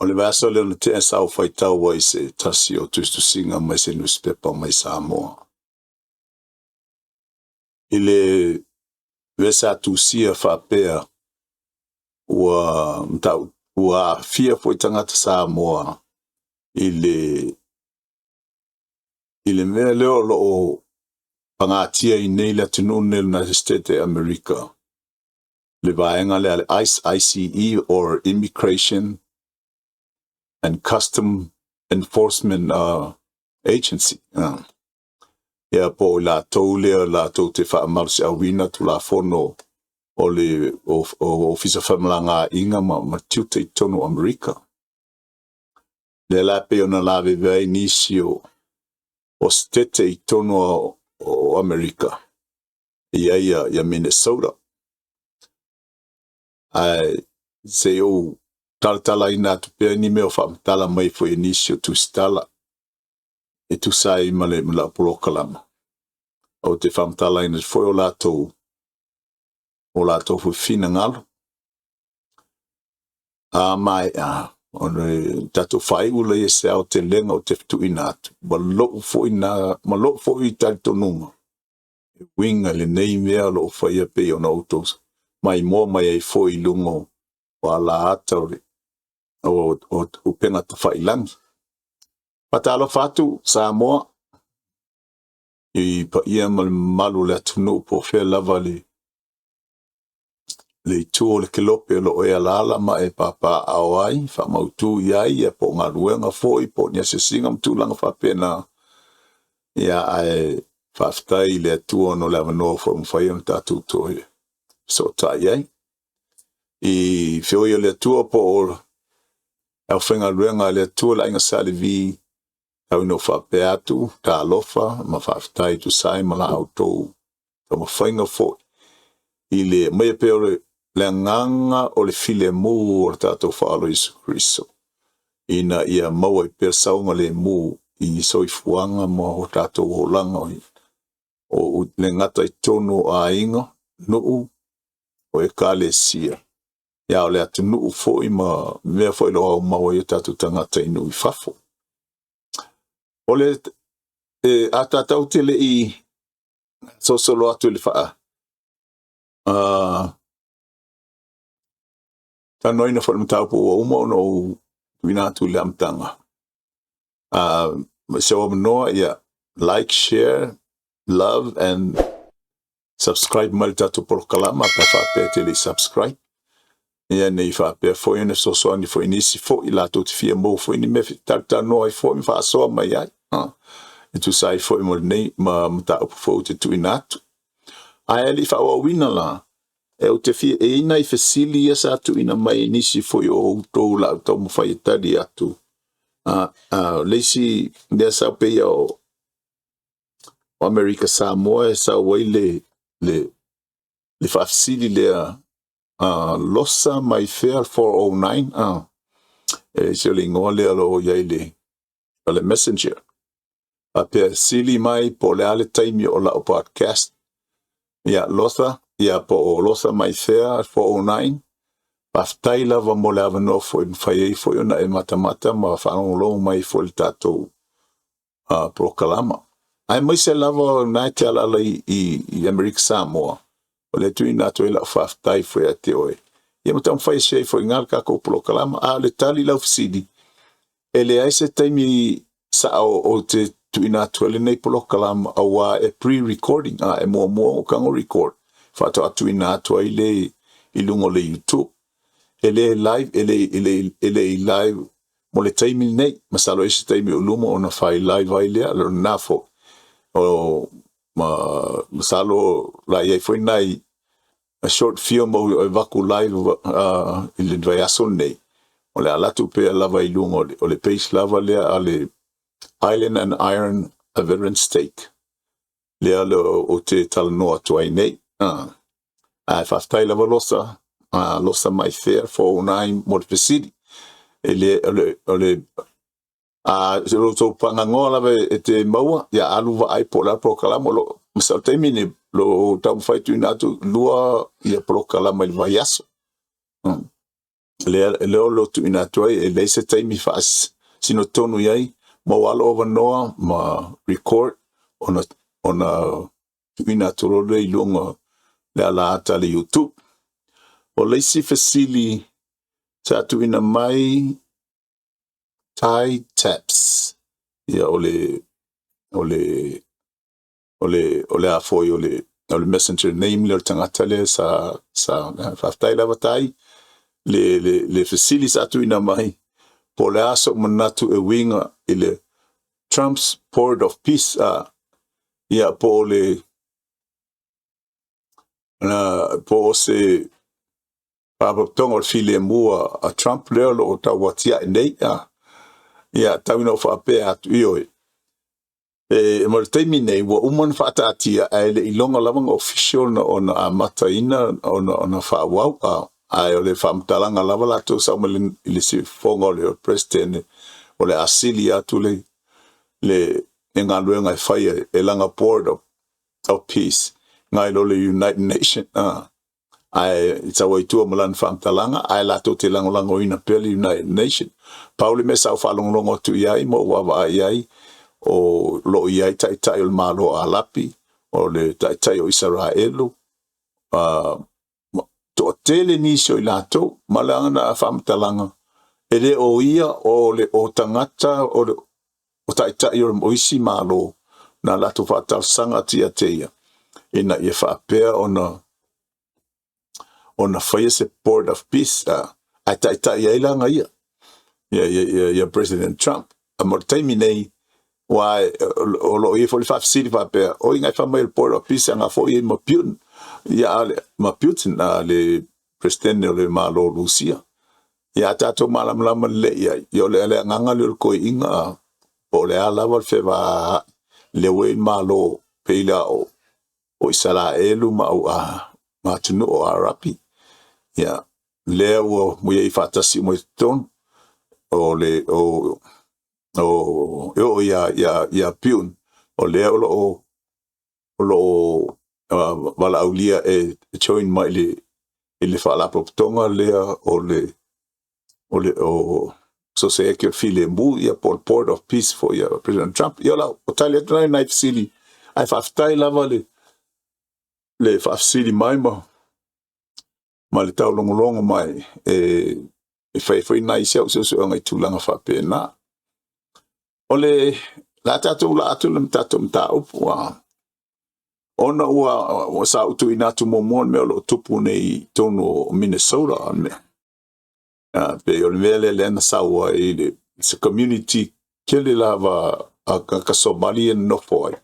O le vaso le ona te sa o faitau ai se tasi o tuistu singa mai se newspaper mai Samoa. I le vesa tusia whapea ua fia foi tangata Samoa i le mea leo lo o pangatia i nei la tunu ne United States America. Le vaenga le ICE or Immigration and Custom Enforcement Agency. Ia po la tau lea la tau te whaamaru se awina tu la fono o le ofisa whamalanga inga ma tiuta i tono Amerika. Le la pe ona la vevei nisio o stete i tono o Amerika. Ia Minnesota. Ai se o tala ina tu pe ni me o whaamtala mai fo inisio tu stala. E tu sai male mla polokalama. O te whamtala ina foi o lato fu fina ngalo. Mai one tatu whai ula e se au te lenga o te fitu inatu. Malo fo i tari tonunga. Winga le nei mea lo whai a pe o na autos. Mai mo mai ai fo i lungo o ala atauri. O penga ta whai langi. Patalo fatu Samoa i pa ia malu le atunu po fea lava le tuo le kelope lo e alala ma e papa awai fa mautu iai e po ngaruenga foi po nia se singa mtulanga fa pena ia ai faftai le tuo no lava no fo mfai tatu toi so ta iai i feo ia le tuo po au fenga ruenga le tuo la inga salivi au no fa peatu ta lofa ma faftai tu sai mala auto to ma fainga fo ile mai peore le nganga o le file mu o tato whaalo Isu Kristo. Ina ia maua i pēr saunga le mu i soifuanga ma o tato o langa o le ngata i tono a inga nuu o e ka le sia. Ia o le atu nuu fo i ma mea fo i loa o maua i tato tangata i nui fafo. O le atatau te le i sosolo atu le faa. Tanoina fa mtau po uma no winatu le amtanga. So no yeah, like, share, love and subscribe malta to por kalama pa fa pe tele subscribe. Ia nei fa pe fo ina so so ni fo inisi fo ila to fia mo fo ni me tata no ai fo mi fa so mai ai. E tu sai fo mo nei ma mta fo te tu inatu. Ai ali fa o wina la. E o te fia e ina I fesili ia sa atu ina mai nisi foi o tau la tau mo fai tari atu. Leisi nea sa pe ia o Amerika Samoa e sa wai le fafsili lea losa mai fair 409 e se le ingoa lea lo iai le messenger. A pe sili mai po le ale taimi o la o podcast. Ia losa. Ia po o losa mai fea 409 paftai lava mo le avano fo in fai fo na e mata ma fa lo mai fo il tato proklama ai mai se lava na te ala I America Samoa o le tuina to ila faftai fo ya te oi ia mo tam fai se fo ngal ka ko proklama a le tali la ofsidi ele ai se taimi sa o te tuina to le nei proklama awa e pre-recording e mo o kango record fato atu ina atu ile ilungo le YouTube ele live live mo le taimi nei masalo ese taimi ulumo ona fai live ai le lo nafo o masalo la ia foi nai a short film o vaku live ile vai aso nei o le alatu pe lava ilungo o le page lava le ale Island and Iron a veteran stake le o te talno atu ai nei faftai lava losa mai fair 409 mo le pesidi ole a so pangangola ve te maua ya alu va ai pola proclama lo masal temine lo tam fai tu natu lua ya proclama il vaiaso le lo tu natu e le se temi fas sino tonu yai ma walo over noa ma record ona tu natu lo le lunga le ala ata le YouTube o le si fasili sa tu ina mai Thai taps ya ole a foi ole messenger name le tangata le sa faftai lava tai le facilis atu ina mai po le aso manatu e winga ile Trump's port of peace ya po le po se papa tongo file mua a Trump le o tawatia nei ya tawino fa pe atu io mo termine wo umon fata atia ele ilonga lavang official na ona amataina ona fa wa ai ole fam talanga lavala to samuel ilisi fongo le president ole asilia to le engaluenga fire elanga port of peace ngai lo le United Nation ai it's a way to malan fam talanga ai la to te lango ina pele United Nation pauli me sa fa longo tu yai mo wa yai o lo iai tai o malo alapi o le tai o Israelu to tele ni so ilato malanga na famtalanga ele o ia o le o tangata o tai o moisi malo na lato fatal sanga tia ina ia fa pea ona fire support of peace ai tai ia langa ia ya President Trump amortaimine why lo e for faf city va per o inga fa mai port of peace nga fo e mapiun ya ma Putin le president le malo Rusia ya tato malam le ya yo le nganga le ko inga o le ala vol fe va le we malo peila o Israelu ma tunu o arapi ya le o mo ye fatasi mo ton o le yo ya piun o le o wala aulia e join mai le fala tonga le o so se que file mbu ya port of peace for ya President Trump yo la o tale night city ai faftai lava le fafsili mai ma le tau longo mai e fai nai se ngai tulanga fa pena ole la tatu le tatu mta upwa ona ua sa utu inatu momon me lo tupu nei tono Minnesota me pe ole le na sa wa it's a community kele lava ka Somalian no foi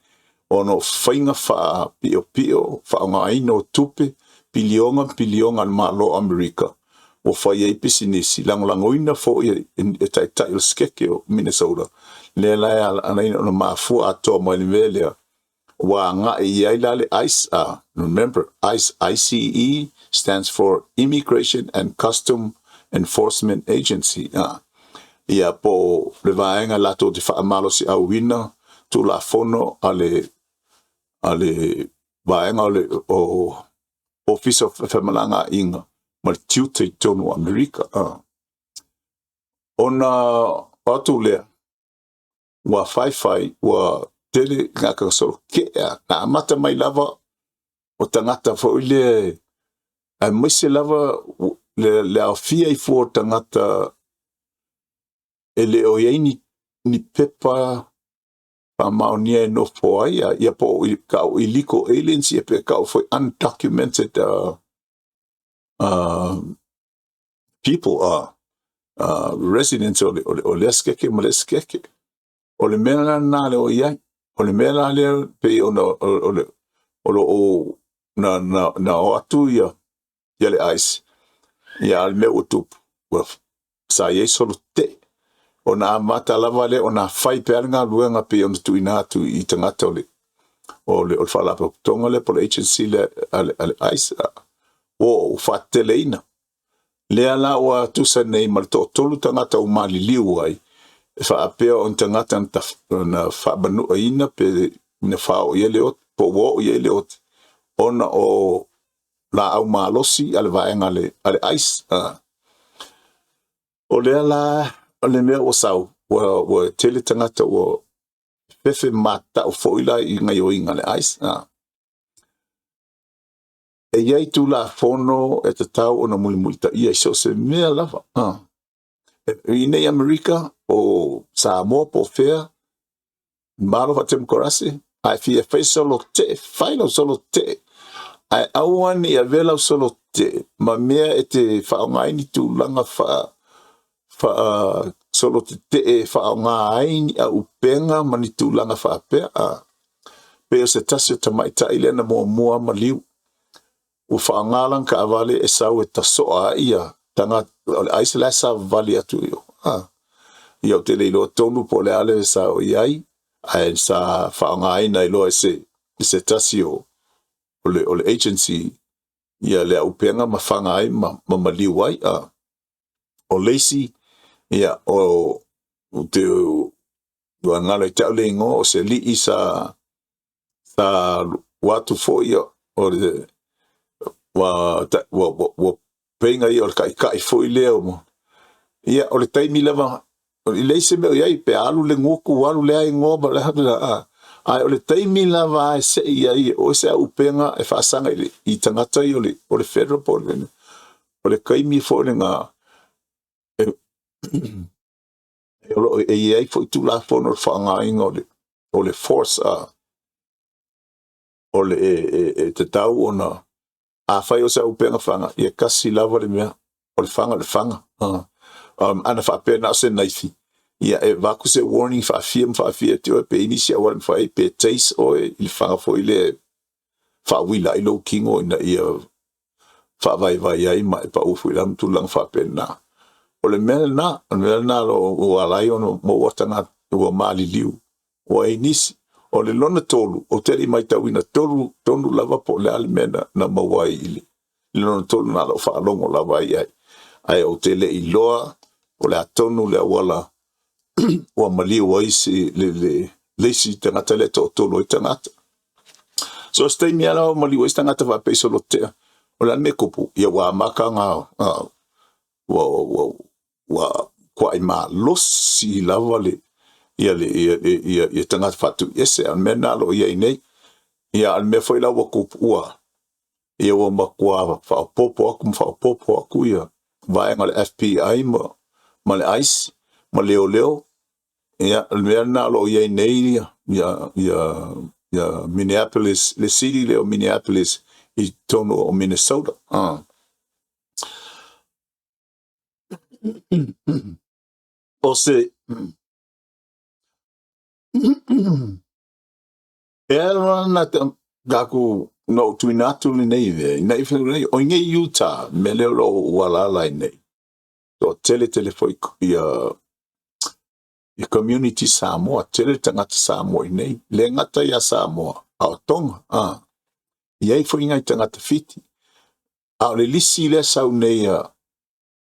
ono fainga fa pio fa ngai no tupe pilionga malo America o fai e pisinisi langoina fo e tai skeke o Minnesota le la ana no mafu ato mo le wa nga ia le ICE remember ICE stands for Immigration and Custom Enforcement Agency ia po le vaenga lato de fa malo si awina tu la fono ale vaenga le o Office of Femalanga inga mal tiute tonu America ona atule wa fai wa tele ngaka so ke na mata mai lava o tangata fo ile a mese lava le afia I fo tangata ele o yeni ni pepa pa maunia no fo ya po ka illegal aliens ya pe ka fo undocumented people residents o leskeke moleskeke o le mena na le o ia o le mena le pe o na o atu ya le ICE ya al me utup sa ye solo te o na mata lava le o na fai peranga luenga pe o tu inatu I tangata o le fala pe tonga le por agency le al ICE o fateleina lea la ua tusa nei ma le toʻatolu tagata o maliliu ai e faapea o na tagata na faabanuʻaina pe na faoʻia le ote po ua oʻi ai le ote ona o laau malosi a le vaega a le ice o lea la o le mea ua sau ua tele tagata ua fefe mataʻu foʻi la i gaioiga le ice e iai tulafono e tatau ona mulimulitaʻia i so se mea lava i nei Amerika o Samoa po fea malo faatemakorasi ae fia fai solo teʻe faila solo teʻe ae au ani ia vela o solo teʻe ma mea e te faaogāini tulaga solo teʻe faaogā ai ni aʻupega ma ni tulaga faapea pe o se tasi o tamaʻitaʻi lea na muamua ma liu ua faaogā laga kaavale e sau e tasoʻa ai ia tagata o le aise la savavali atu ia o te leiloa tonu po le ale sa o iai ae sa faaogāina iloa se tasi o le agency ia le aʻupega ma faga ai ma maliu ai o leisi ia o te uagalo i taʻu le igoa o se alii sa watu foʻi o le ua peiga ia o le kaʻikaʻi foʻi lea ia o le taimi lava i leise mea iai pe alu le guku alu le aigoa ma le ae o le taimi lava e seʻi ai o se aʻupega e faasaga i tagata i o le federal po o le kaimi foʻi lega e iai foʻi tulafono o le faaogāiga o le force o le e tatau ona afai o se aʻupega faga ia kasi lava le mea o le faga ana faapea na o se naifi ia e vaku se warning faafia te oe pe inisi aua le mafai pe taste oe i le faga foʻi le faauila ai lou kigo ina ia faavaivai ai ma e paufu i lama tulaga faapena o le mea lana lo ua alai ona maua tagata ua maliliu ua inisi o le lona tolu o tele mai tauina tonu lava po le ale mea na maua ai i le lona tolu na loo faalogo lava ai ae o te leʻiloa o le atonu le auala ua maliu ai le leisi tagata le toʻatolu ai tagata so se taimi ala o maliu ai se tagata faapei solotea o le ane me kupu ia ua amakaga ua kuaʻi malosi lava ia tagata faatuʻi ese a mea na loo iai nei ia a le mea foi la ua kupuʻua ia ua makua faaopoopo aku ia vaega le FBI ma le ice ma leoleo ia le mea na loo iai nei ia Minneapolis le city leo Minneapolis i tonu o Minnesota o se na gaku no tuinatu nei nei o ngei Utah me leo lo walala nei so tele foi ia community Samoa tele tangata Samoa nei le ngata ia Samoa au tonga iai foi ngai tangata fiti au le lisi le sau nei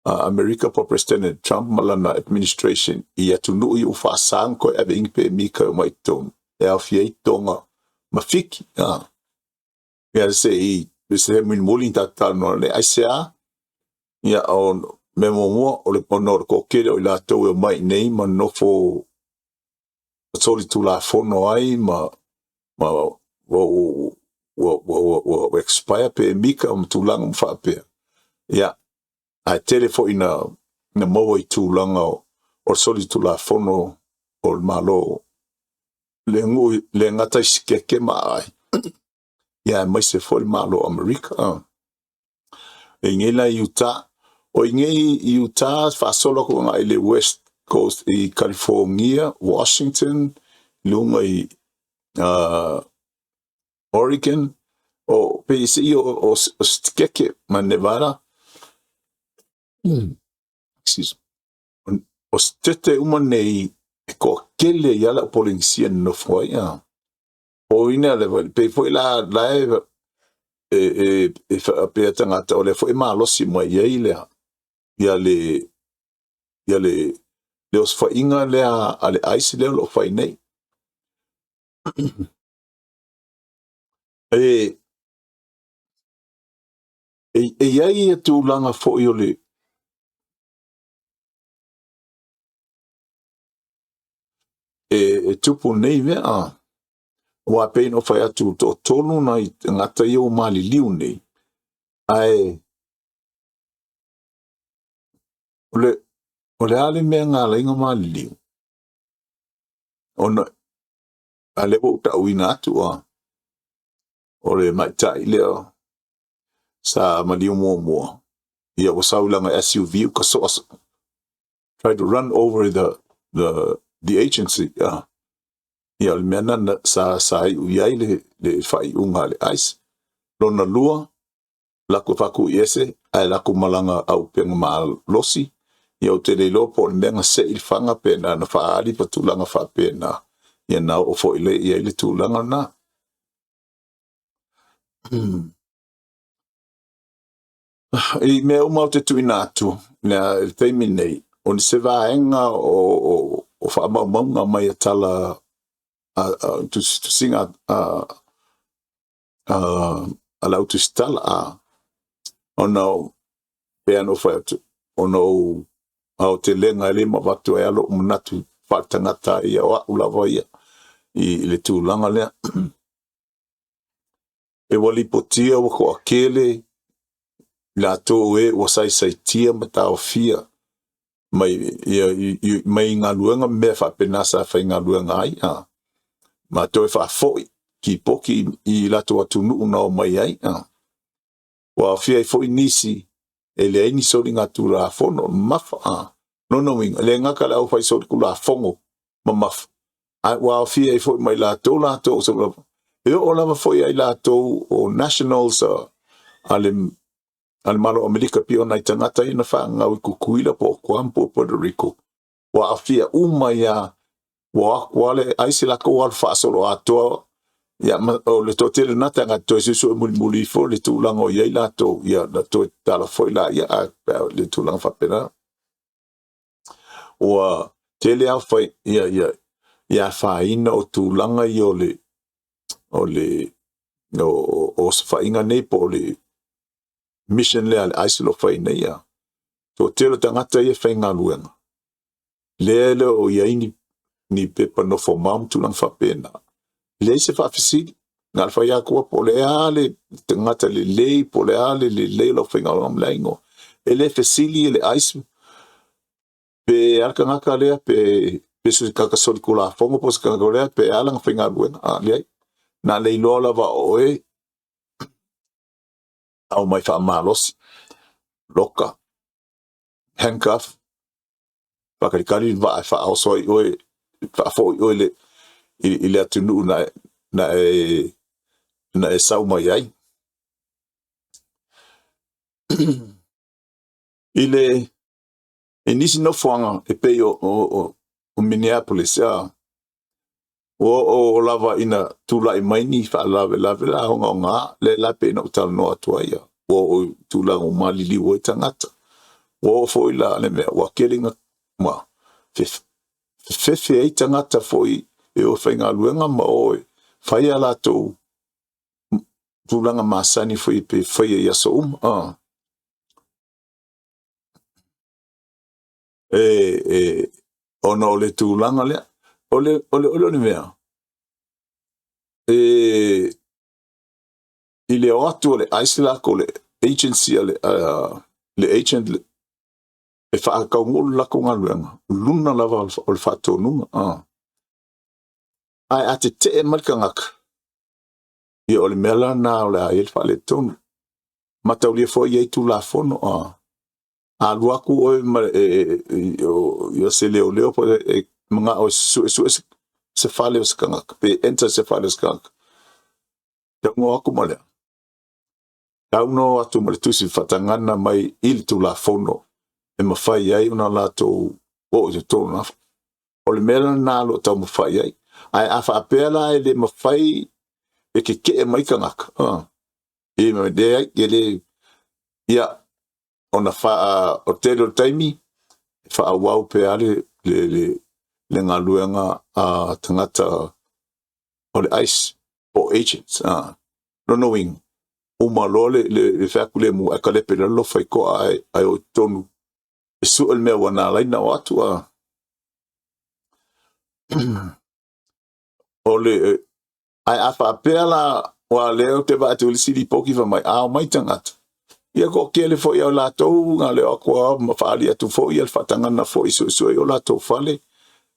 America po President Trump malana administration ia tunu i ufasang ko ave ingpe mika mai ton e au fiei tonga mafiki ia se min mulin tatal no le aisa ia on memomo o le ponor ko kele o la to mai nei ma no fo soli tu la fono ai ma wo expire pe mika tu lang fa pe ia a telefo na mo i tu lang o soli tu la fono o malo le ngata skeke mai ia mai se fo malo America ngela Utah o ngei Utah fa solo ko ngai le West Coast i California Washington lunga i Oregon o pesi o skeke ma Nevada excuse o stete uma nei e ko kele yala polisia no foi o ina le pe foi la e fa pe tangata o le foi malo si mo ye ile ia le os whainga lea ale aisi leo lo whainei. Iai e tūlanga fo'i o le tupu nei mea wa pein o whai atu to tonu na i ngata i o mali liu nei. Ai o le ale mea ngā lainga mali liu. Ona a lewo ta uina atu o le maitai leo sa maliu mua. Ia o saulanga SUV ka so try to run over the agency. Ia le mea nana sa iai le whai unga le ice. Lona lua, lako whaku iese, ai lako malanga au penga maa losi. Ia o te leilo po le menga se il whanga pena na whaari pa tūlanga wha pena. Ia nao o fo ile ia ile tūlanga na. I mea umau te tuina atu, nea il teimi nei, o ni se vaenga o wha maunga mai a tala to sing a lau tu stala ono pe no fa ono au te lenga ele ma watu e alo manatu whatangata ia wa ulawa ia i le tūlanga lea e wali potia wa ko akele la to e wa sai tia ma tau fia mai mai ngā luenga me fa penasa fa ngā luenga ai ma to fa foi ki poki i lato atu nuu na o mai ai wa fia i foi nisi e le ini sori ngā tūra fono mafa no winga le ngaka la au fai sori kula fongo ma mafa wa fia i foi mai lato so e o lava foi ai lato o nationals ale malo Amerika pio nai tangata ina wha ngau i kukuila po Kuampo Puerto Rico wa fia ya wa wale aisi la ko wal fa solo ato ya o le totele nata nga to so muli fo le tulango ye la to ya la to tala foi la ya le tulang fa pena wa tele a foi ya fa ina o tulanga yo le o fa inga nei po le mission le al aislo fa ina ya to tele tangata ye fa inga luenga le o ya ni pepa no fo mam tulang fa pena le se fa fisili ngal fa ya ko po le ale ngata le po le ale le lo finga lo mlaingo ele fisili le ice pe alka ngaka le pe su ka sol kula fongo pos ka le pe alang finga buen le na le lo la va oe au mai fa malos loka handcuff pa ka kali va fa also oe fa fo oe il a tenu na e sau mai ai ile nisi no fuanga e pe o Minneapolis o lava ina tula i mai ni fa lave la honga le la pe no tal no atuia o tula o mali li o tangata o foi la le me wa kelinga ma fe ai tangata foi e o whainga luenga ma oe whai ala tō tūlanga masani whai pe whai e aso ona o le tūlanga lea o le mea i le o atu o le aisila ko le agency le agent e whaakau ngolu lako ngā luenga luna lava o le whatonunga ai ate te markangaka i o le mela na o le aile whale tonu matau lia fo i tu la fono a luaku o i se leo po mga o su se fale o skangaka pe enter se fale o skangaka tango aku male tauno atu male tusi whatangana mai ili tu la fono e mawhai ai una la tō o i tōnu na o le mela na lo tau mawhai ai ai a whaapela e le mawhai e ke mai kangaka e me de ai ele ia ona fa o te lo taimi fa wau pe ale le ngaluenga a tangata o le ice o agents no knowing uma lole le fa kule mu akale pe lo fa ko ai o tonu su el me wana lai na watu o le ai afa pela wa leo te va tu sili poki va mai mai tangata ia ko kele fo ia la to nga le ko ma fa ali tu fo ia fa tanga na fo iso so ia la to fale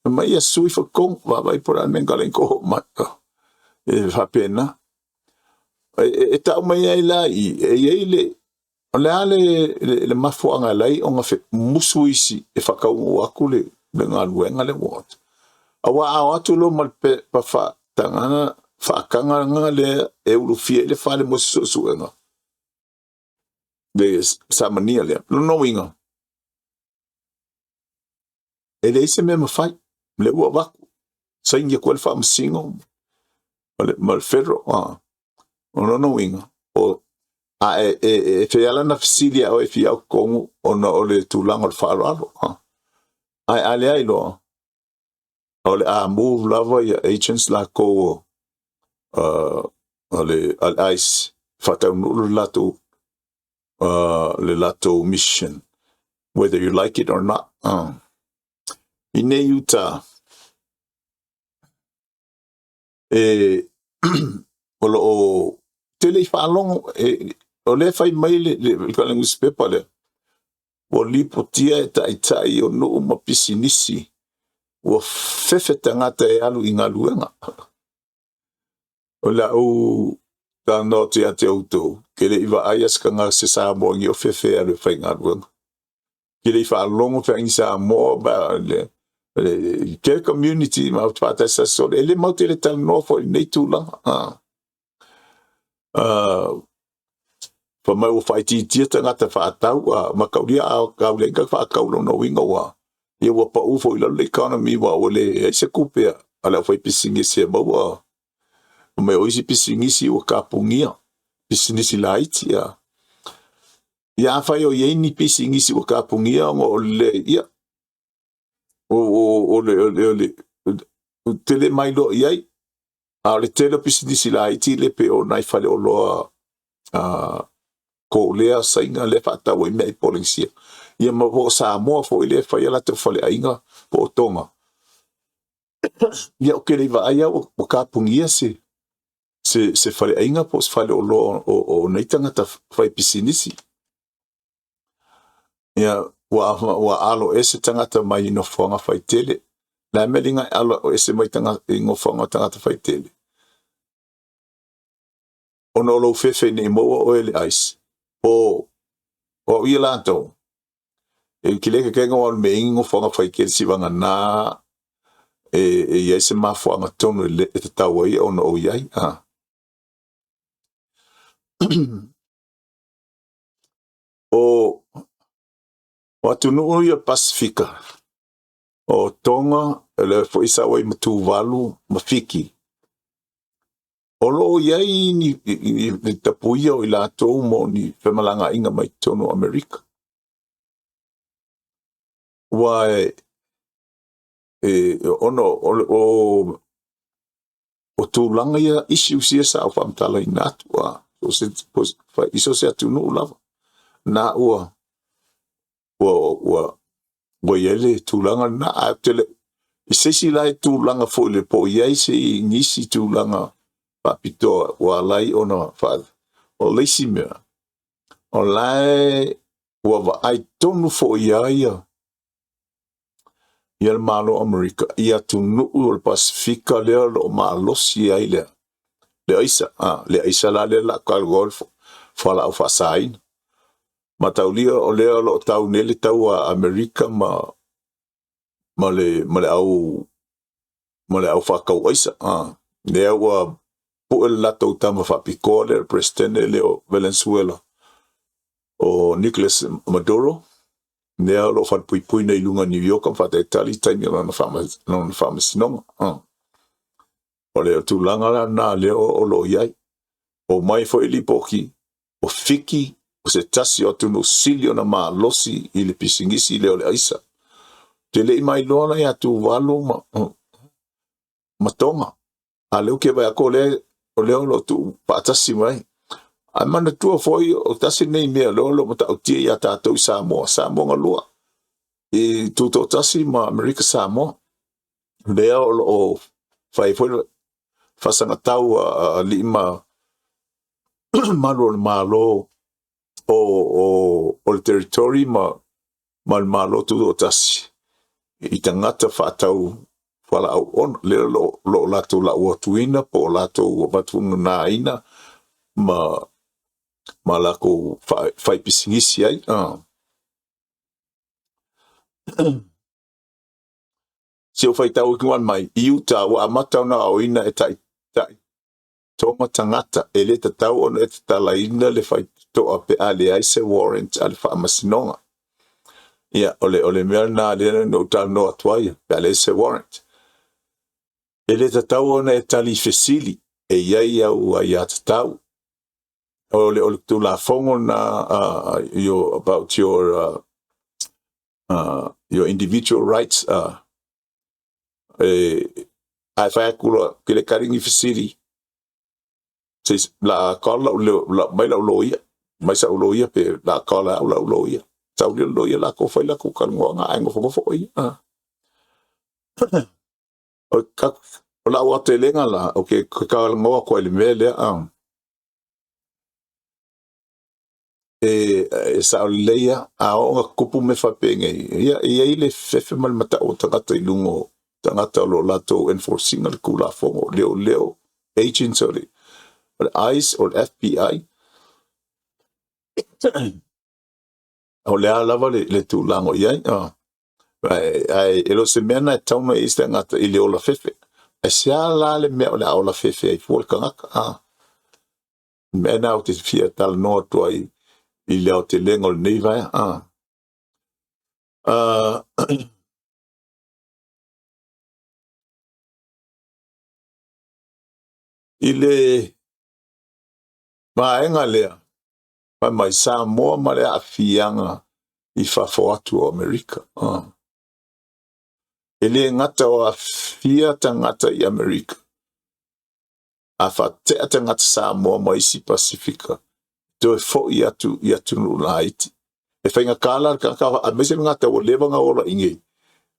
mai ia sui fo kon va vai por an ngalen ko ma e fa pena e ta mai ai la i le le ale le mafo anga lai o nga fe musu isi e fa ka o akule le nga luenga le wot awa tu lo mal pe pa fa tanga fa kanga nga le e ulu fie le fa le musu so nga de samania le no winga ele ise me fai le wa va sa inge quel fa msingo mal ferro no winga o fe ala na fisilia o fi au kongu ona o le tulanga le fa alo ale ai lo o le a move lava ya agents la ko ale al ice fata no lato le lato mission whether you like it or not ine Utah o tele fa long o le fai mai le kalang newspaper le o lipo tia tai o no ma pisinisi o fefe tangata e alu inga luenga o la o ta no te ate auto ke le iwa aias ka nga se sa mo ngi o fefe alu fai nga luenga ke le fa longo fa insa mo ba le ke community ma pata sa so ele mo te le tal no fo nei tu lang fa mai o fai ti tanga ta fa tau ma ka ria ka le ka fa ka no winga wa ye wa pa u fo le economy wa o le se kupe ala foi pisingi se mo wa me o isi pisingi si o ka pungia pisingi si laiti ya fa yo ye ni pisingi si o ka pungia o le ya o le tele mai lo yai le tele pisingi si laiti le pe o nai fa le o lo ko lea sainga le fata o me policia ia ma vo sa mo fo ile fa ia la te fa le ainga po tonga ia o ke le va ia o ka pungia se fa le ainga po fa le o lo o nei tanga ta fa pisinisi ia wa alo ese tanga ta mai no fonga fa tele la melinga alo ese mai tanga ngo fonga tanga ta fa tele ono lo fefe ni mo o ele ice o ia lanto e kile ke ngo al me ngo fonga fa ke si vanga na ia se ma fonga tonu le te tawai ono o iai o watu no ia Pasifika o Tonga le fo isa wai matu valu mafiki o lo iai ni tapuia o ila to mo ni femalanga inga mai tono Amerika wa ono o tulanga ia isi usia sa fa mtala inatu o se fa iso se atu no lava na wa yele tulanga na atele isesi lai tulanga fo le po yai se nisi tulanga papito wa lai ona fa o lesi me o lai wa ai tonu fo ia malo Amerika ia tunu o Pasifika le lo malo si ai le isa la kal golf fa la fa sain mataulia o le lo tau nele tau Amerika ma le au fa kau isa le wa po la tau tama fa picole presidente le o Venezuela o Nicolas Maduro ne lo fa pui nei lunga New York fa te tali tani na fama sinoma o le tu langa na le o lo yai o mai fo ili poki o fiki o se tasi o tunu sili ona malosi i le pisingisi le o le aisa. Te le mai lona ia tu walu matonga. A leo ke vai ako o leo lo tu patasi mai. A mana tua foi o tasi nei mea lo mata o tia ia tātou i Samoa ngā lua. I tu to tasi ma Amerika Samoa. Lea o fai foi fasanga tau li ma malo o le territory ma malo tu o tasi. I tangata whātau whala au on, lera lo lato la ua tuina, po lato ua batunu nā ina, ma lako whai pisingisi ai. Se o whai tau ki wan mai, iu tā wa amatau na au ina e tai tonga tangata, e le tatau on e tala ina le whai toa pe ale ai se warrant ale wha amasinonga. Ia, ole mea nā lena no tā no atuaia, pe ale se warrant. E le tatau ona e tali fesili, e iai au ai a tatau. Ole tu la fongo na about your individual rights. Ai whai akula ke le karingi fesili. La kala mai la uloia, mai sa uloia pe la kala au la uloia. Sa uloia la ko whai la ko kalunga ngā aingo whakofoi. O la ua te lenga la, ok, ka ngoa ko ele mea lea, sa o leia, a o nga kupu me whapenge, ia ile fefe malimata o tangata ilungo, tangata o lo lato enforcing al kula fongo, leo, agents o le ICE o le FBI, o lea lava le tu lango iai, elo se mea na e tauna i tangata i leo la fefe, e sea la le mea o le aola fefe ai fuol kangaka, mea na o te fia tal noa tua i leo te lengo le nei vai, i le maenga lea, mai Samoa ma le afianga i fafo atu o Amerika. E le ngata o afia tangata i Amerika. A whatea tangata Samoa ma isi Pasifika. To e fo i atu nu la Haiti. E whainga kāla, a mese ngata o lewanga ola inge.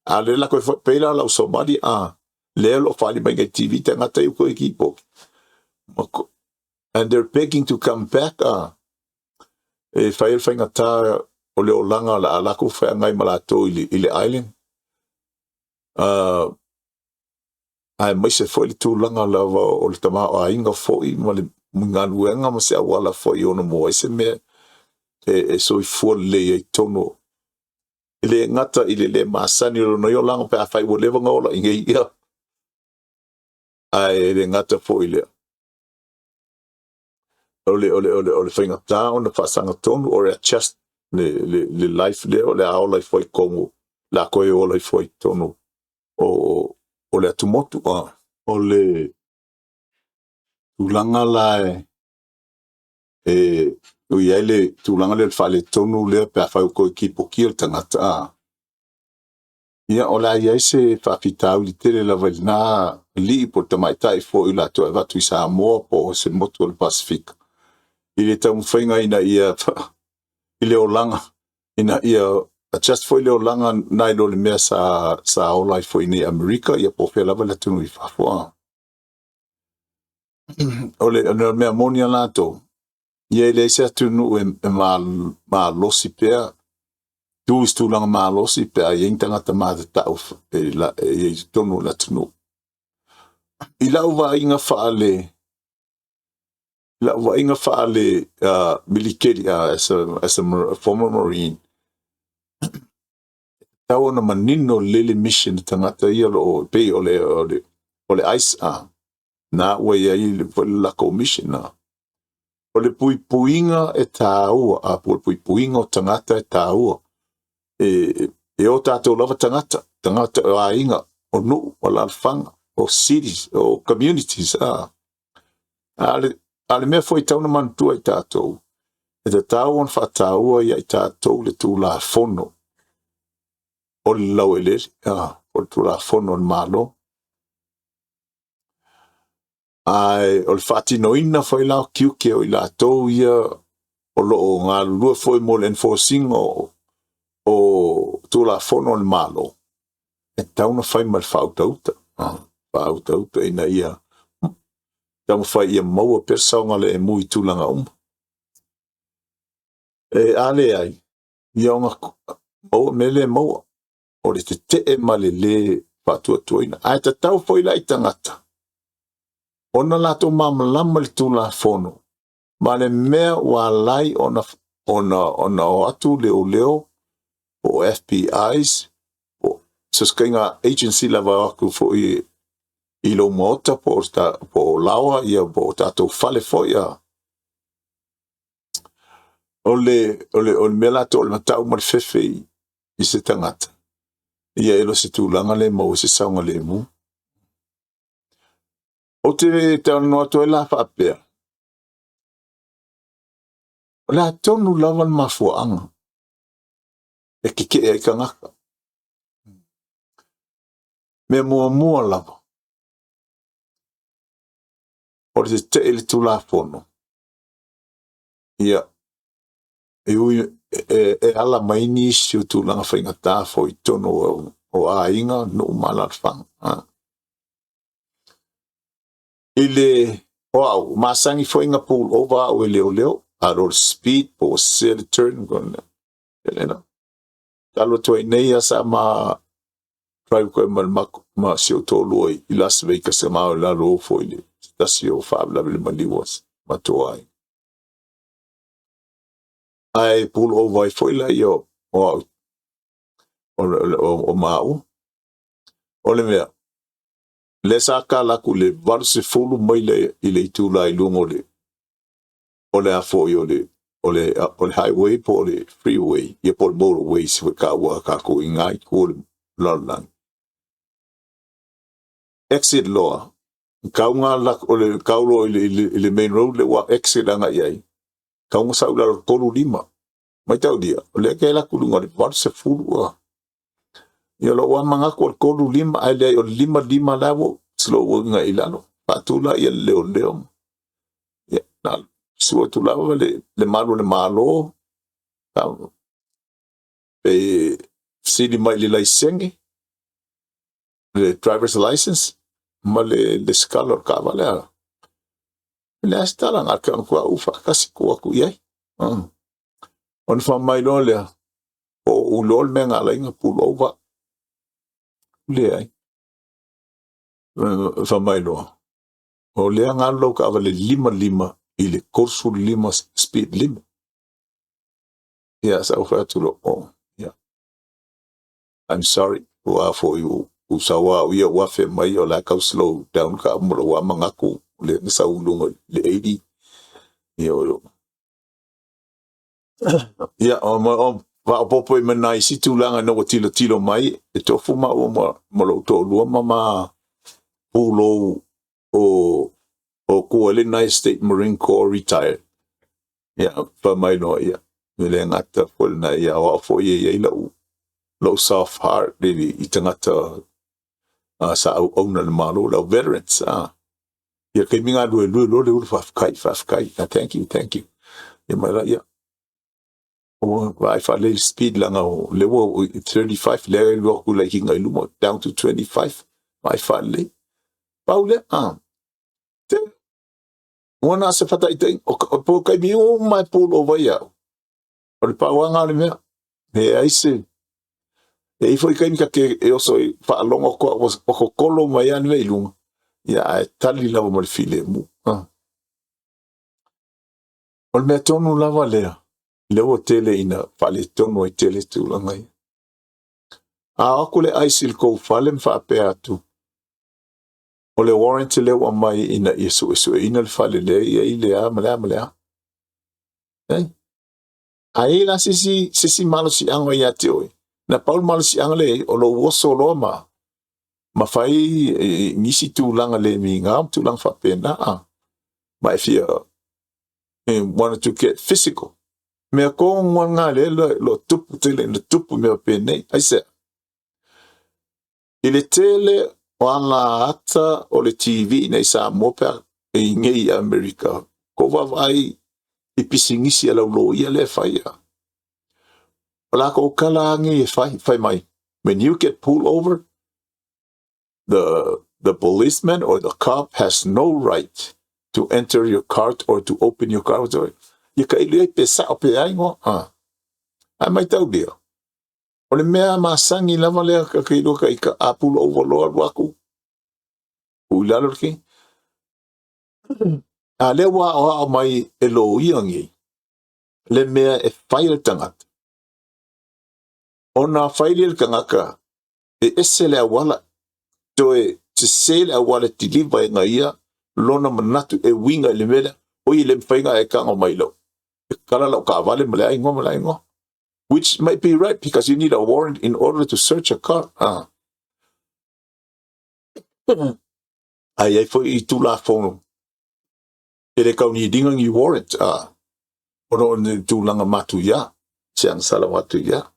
A le lako e peila la o Somali, lea lo whali mai ngai TV tangata i uko e kipo. And they're begging to come back, e whainga tā o leo langa la alako whaingai malato i le island. Ai mai se foi le tūlanga lava o le tama o ainga foi ma le ngā luenga ma se awala foi ono mo se me e so i fuol le i tono le ngata i le masani o no yo langa pe a fai wo leva ngola inge ia ai le ngata foi le ole whainga tā o na whasanga tonu o rea just le life le o le aola i foi kongo la koe ola i foi tonu o le atumotu o le tūlanga la o iai le tūlanga le whale tonu lea pe a whai koe ki poki o tangata ia o la iai se whawhitau li tere la wailina li po tamaitai fo i la toa watu i Samoa po se motu o le Pasifika i le tamu whainga ina ia i le olanga ina ia just foi le olanga nai lo le mea sa olai foi ni Amerika ia po fela la tunu i whafua o le mea monia lato ia le se tunu e ma losi pea tu istulanga ma losi pea i tangata ma te tau e tonu la tunu i lau wa inga faale milikeri as a former Marine tau na manino lele mission tangata ia lo pe ole ice na we ia i la commission o le puipuinga e tāua po puipuinga o tangata e tāua e o tātou lava tangata o ainga o nu o lalfanga o cities o communities ale mea foi tau na mantua i tātou e te tau on whataua ia I tātou le tū la fono. O le lau ele, o le tū la fono on malo. Ai, o le whatinoina whai lao kiuke o I lātou ia o loo ngā lua foi mo le enforcing o tū la fono on malo. E tauna whai mal whautauta. Whautauta ina ia. Tauna whai ia maua persaunga le e mui tūlanga E ale ai. Ia onga maua mele maua. O le te male le whatua tuaina. Ai ta tau foi lai tangata. Ona lato mamalama le tū la fono. Ma le mea wa lai ona o atu leo o FBI's o suskenga agency lava aku foi I lo mota po lawa ia po tato fale foi ia. O le mela to le matau mal fefe I se tangata. Ia elo se tūlanga le mo se saunga le mu. O te tau no to e la whapea. O la tonu lawan mafuanga. E kike e kangaka. Me mua lava. O te ele tu la fono. Ia. E ala maini si tu langa whainga tā fo I tono o a inga no malarfang. Ile au masangi fo inga pull over o leo a roll speed po sell turn gonna. Elena. Talo to nei asa ma drive ko ma si o to loi I Las Vegas ma la ro fo ile. Tasio fabla bil maliwas ma to ai. Ai pull over foi la yo o mau. O le mea. Le saka la kule varse fulu mai le ile tu la ilungo le. O le afo yo le. O le highway po le freeway. Ye po le motorway si ka wa ka ko ingai ko lalang. Exit loa. Kaunga la o le kaulo ile main road le wa exit anga yai. Kaunga sa ula kolu lima. Mai tau dia. O le ke la kulunga le varse fulu wa. Ia lo wa manga kolu lima ai le o lima lawo slow nga ilalo. Patula ia leo. Ia na sua tu lawa le malo. E sidi mai le license. Le driver's license. Ma le scalor ka vale. Le astala nga ka kwa ufa kasi kwa ku yai. On fa mai lo le o ulol me nga la inga pull over. Le ai. Fa mai lo. O le nga lo ka vale lima ile kursu lima speed limit. Yes, I to lo. Oh, yeah. I'm sorry. Wa for you. Usawa ia wa fe mai o la ka slow down ka mo wa mangaku le sa ulungo le 80. Yo. Ya o va popo me nai si tu langa no tilo mai e tofu ma o mo lo to lo mama pulo o ko le United States Marine Corps retired. Ya pa mai no ya. Le ngata fol na ya wa fo ye lo soft heart really itangata sa ona le malo lo veterans ya ke minga lo le fafkai thank you ya mala ya o vai fa le speed langa o le wo 35 le lo ku like ngai lumo down to 25 vai fa le paule te ona se fata ite o po kai mi o mai pull over ya o le pawanga le me e ai se e foi kai ka ke e so fa longo ko kolo mai an me lunga ya tali lava mo le file mu o le tonu lava le o tele ina fale tonu e tele tu langai akule ai sil ko fale fa pe atu o le warranty le wa mai ina yesu ina le fale le ile a mala ai la sisi malo si anga ya te oi na paul malo si anga le o lo woso lo ma fai nisi tu langa le mi ngam tu lang fa pena ma if you want to get physical mea ko ngā le lo tupu tele le tupu mea penei ai se i le tele o ala ata o le TV nei sa mopa i ngei Amerika ko wawai i pisingisi ala lo ia le whaia o la ko kala ngi e whai mai when you get pulled over the policeman or the cop has no right to enter your car or to open your car door. You ka ili pe sa o pe ai ngo. Ai mai tau dia. O le mea masangi lava lea ka kilo ka ika apul overlord waku. Ulalo ki. A le wa o mai e lo iangi. Le mea e whaile tangat. O na whaile kangaka e ese le awala toe te se le awala ti liva e ngaia lona manatu e winga le mele o i le mwhainga e kanga mai lo. E kala lau ka avale malai ngo. Which might be right because you need a warrant in order to search a car. Ai foi i tu la fono. E le kauni dingang i warrant. Ono ne tu langa matu ya. Siang sala watu ya.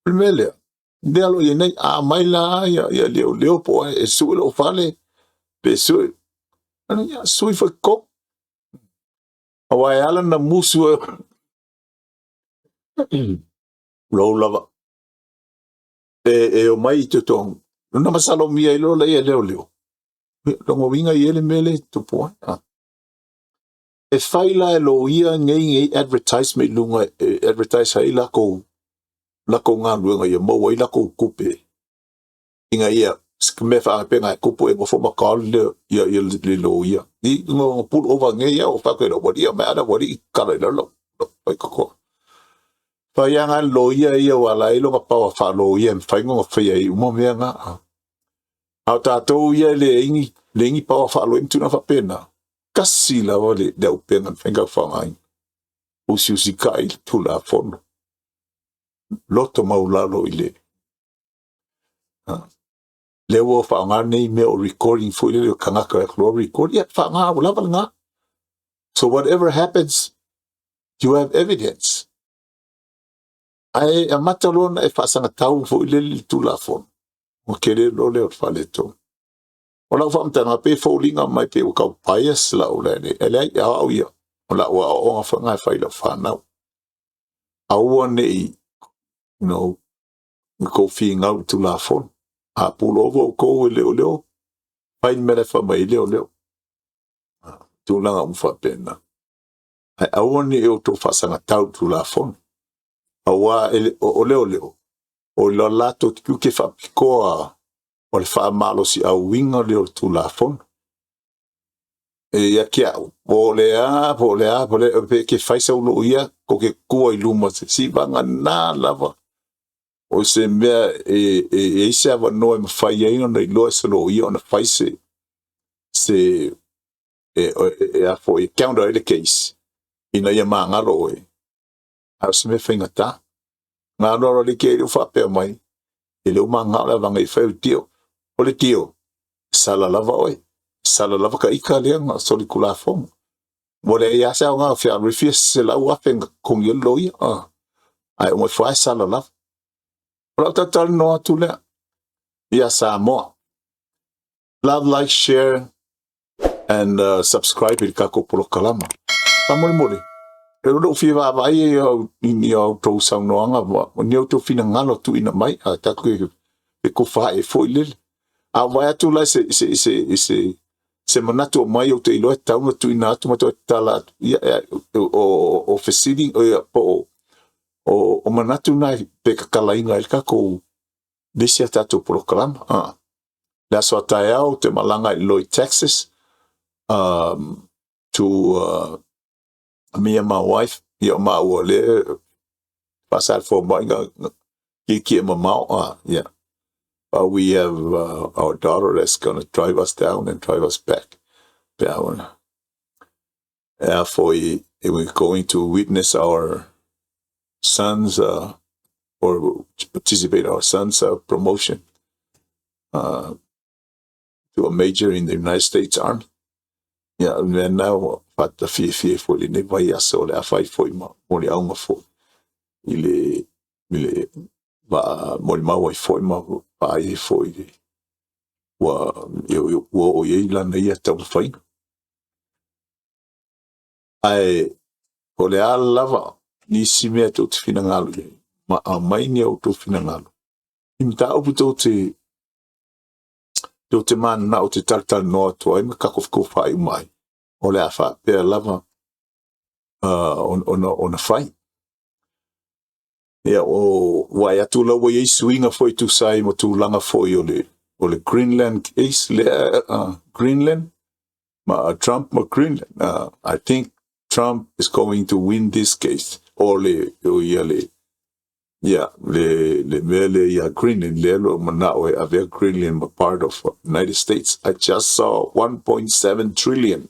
Mele. Delo ye nei a maila ya leo po e suelo fale. Pe su. Ano ya sui foi ko. Awai ala na musu lo lava. E o mai te tong. Nuna masalo mia ilo la ia leo. Longo winga i ele mele tu po. E faila e lo ia ngei advertisement lunga advertise hai lako ngā luenga ia maua i lako kupe. Inga ia me wha penga kupu e ngofo makal ia le lo ia. Ni ngo pull over ngei ia o whakera wadi ia me ana wadi i kara ila lo. Pai kako. Pa ianga lo ia wala ilo nga pawa wha lo ia mwhaingo nga whia i umo mea ngā. Au tātou ia le ingi pawa wha lo imtuna wha pena. Kasi la wale de upengan whenga whangai. Usi kai tula fono. Loto maulalo i le. Lewa whaanga nei me o recording fo ile kangaka e klo record. Ia whaanga o lava nga. So whatever happens, you have evidence. Ai a matalona e whaasanga tau fo ile tula fono. O kere lo leo whale to. O lau whamtanga pe fōlinga mai pe o kau bias la o lene. E lei e au ia. O la ua o nga whangai whaila whanau. Aua nei, ko fi ngau tu la fon. A pulovo ko e leo. Pain mele whamai leo. Tu langa umwha pena. Ai aua nei o to whasanga tau tu la fon. Aua o leo. O la lato tiku ke whapikoa o le wha malo si au winga leo tu la fon. E ia kia, po lea, pe ke whaisa ulo ia, ko ke kua i luma se si vanga nā lava. O se mea e se awa noe ma whai eina nei loa se lo ia o na whaise se a fo e counter ele case. Ina ia maa ngaro e. Au se me whainga ta. Ngā nora le ke reo whapea mai. E leo maa ngao la vanga i whai tio. O le tio, sala lava oi. Sala lava ka ika lea ngā soli kula fonga. Mole e asa o ngā whia rewhia se lau apenga kongi o loia. Ai o mai whae sala lava. Ora tatari no atu lea. Ia sa moa. Love, like, share, and subscribe i kako polo kalama. Mole. E ro fi va vai ni au to sa no anga ni au to fina ngalo tu ina mai a ta ko fa e foi lele. A vai atu la se manato mai o te ilo tau no tu ina atu mato tala o facility o manato nai pe kalainga el kako disia tato programa. La so tae te malanga i Lloyd, Texas, to me and my wife, ma wale pasar for moinga ki mamau, yeah. We have our daughter that's going to drive us down and drive us back. We're going to witness our son's or participate in our son's promotion to a major in the United States Army. Yeah, and now pata fie foi le ne vai aso le afai foi mo le aunga foi ile va mo le mau ai foi ma pa e foi wa o ye la nei ata fai ai o le alava ni simea to fina ngalo ma a mai ni o to fina ngalo imta o to te man na o te tartal no to ai ma kakof ko fai mai o le afa pe lava on a fai ya o wa ya tu la wa ye swinga foi tu sai mo tu langa foi o le Greenland case le Greenland ma Trump ma Greenland I think Trump is going to win this case or le Greenland le lo mana o ave Greenland part of United States. I just saw 1.7 trillion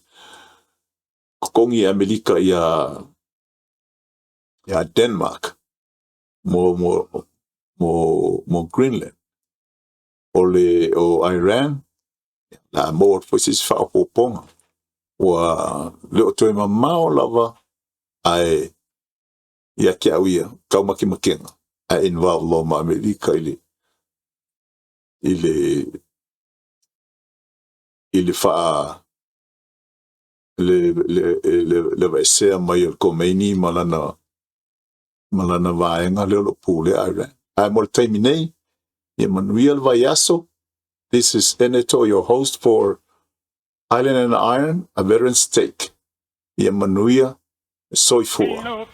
kongi Amerika ya Denmark mo Greenland o Iran la mo fosis fa poponga wa le to mamao lava ai ya kiawia kaumaki makenga a involve lo ma Amerika ile fa le vai ser mai o Khomeini malana vaenga le lo pule Iran ai mo terminei Emmanuel Vayaso. This is Eneto, your host for Island and Iron, a veteran's take. Emmanuel Soifua.